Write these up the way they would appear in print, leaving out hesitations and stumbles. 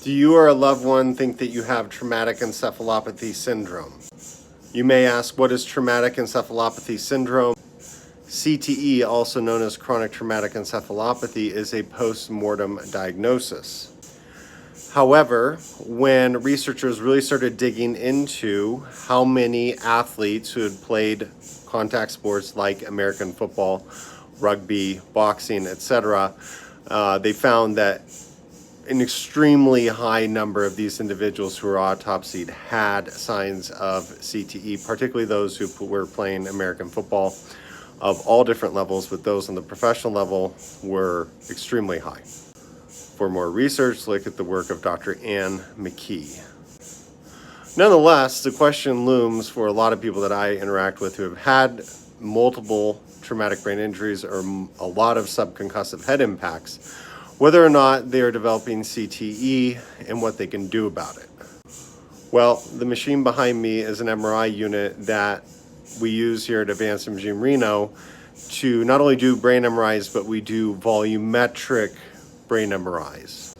Do you or a loved one think that you have traumatic encephalopathy syndrome? You may ask, what is traumatic encephalopathy syndrome? CTE, also known as chronic traumatic encephalopathy, is a post-mortem diagnosis. However, when researchers really started digging into how many athletes who had played contact sports like American football, rugby, boxing, etc., they found that an extremely high number of these individuals who were autopsied had signs of CTE, particularly those who were playing American football of all different levels, but those on the professional level were extremely high. For more research, look at the work of Dr. Ann McKee. Nonetheless, the question looms for a lot of people that I interact with who have had multiple traumatic brain injuries or a lot of subconcussive head impacts, whether or not they are developing CTE and what they can do about it. Well, the machine behind me is an MRI unit that we use here at Advanced Imaging Reno to not only do brain MRIs, but we do volumetric brain MRIs.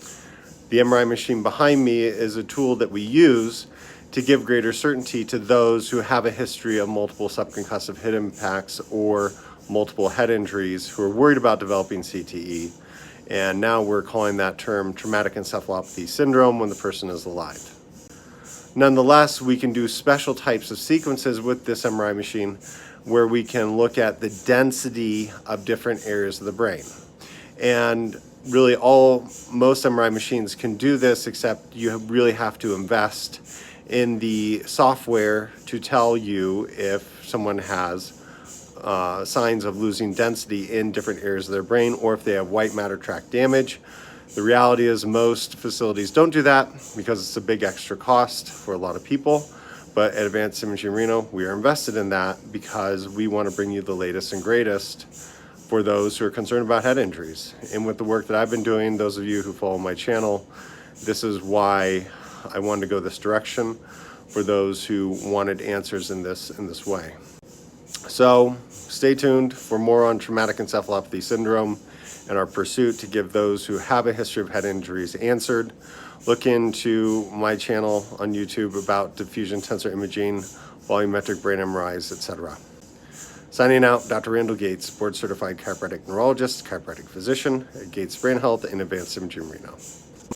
The MRI machine behind me is a tool that we use to give greater certainty to those who have a history of multiple subconcussive head impacts or multiple head injuries who are worried about developing CTE. And now we're calling that term traumatic encephalopathy syndrome when the person is alive. Nonetheless, we can do special types of sequences with this MRI machine where we can look at the density of different areas of the brain. And really most MRI machines can do this, except you really have to invest in the software to tell you if someone has signs of losing density in different areas of their brain or if they have white matter tract damage. The reality is most facilities don't do that because it's a big extra cost for a lot of people. But at Advanced Imaging Reno, we are invested in that because we want to bring you the latest and greatest for those who are concerned about head injuries. And with the work that I've been doing, those of you who follow my channel, this is why I wanted to go this direction for those who wanted answers in this way. So stay tuned for more on traumatic encephalopathy syndrome and our pursuit to give those who have a history of head injuries answered. Look into my channel on YouTube about diffusion tensor imaging, volumetric brain MRIs, etc. Signing out, Dr. Randall Gates, board certified chiropractic neurologist, chiropractic physician at Gates Brain Health and Advanced Imaging Reno.